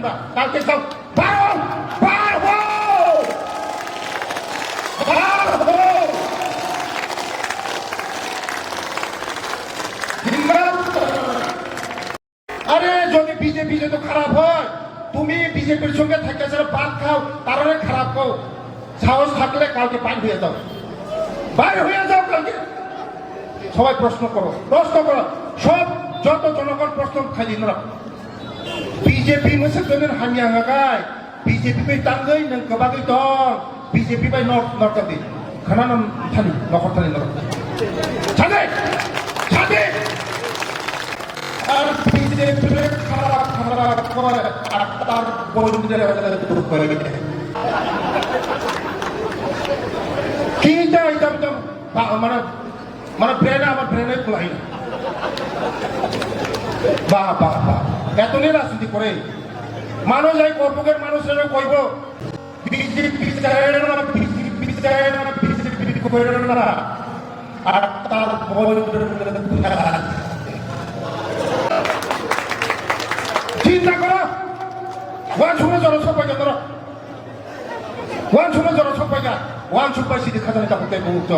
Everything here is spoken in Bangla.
তোমরা কালকে সব বার আরে যদি বিজেপি তো খারাপ হয় তুমি বিজেপির সঙ্গে থাকে যারা ভাত খাও তারা খারাপ খাও সাহস থাকলে কালকে বাইর হয়ে যাও কালকে সবাই প্রশ্ন করো সব যত জনগণ প্রশ্ন খাই দিন বিজেপি मोनसे दोनों हानिया गाय बिजेपि बाय तांगै नों गोबागै दं बिजेपि बाय नरकादि खानानम थानि नखर थानि नरक सादे আর বিজেপি খারাপ করে আর তার বন্ধুদের দূর করে কি যাই দম মানে ব্রেন আমার ব্রেনে খুলাই বাহ এতনি রাজনীতি করে মানুষ এই কর্পকের মানুষের কইব আর তার চিন্তা করো ওয়ান সময় জনসংখ্যা ধরো ওয়ান সময় জনসংখ্যা ওয়ান সুপার সিটি খাজানা চাপতে মুক্ত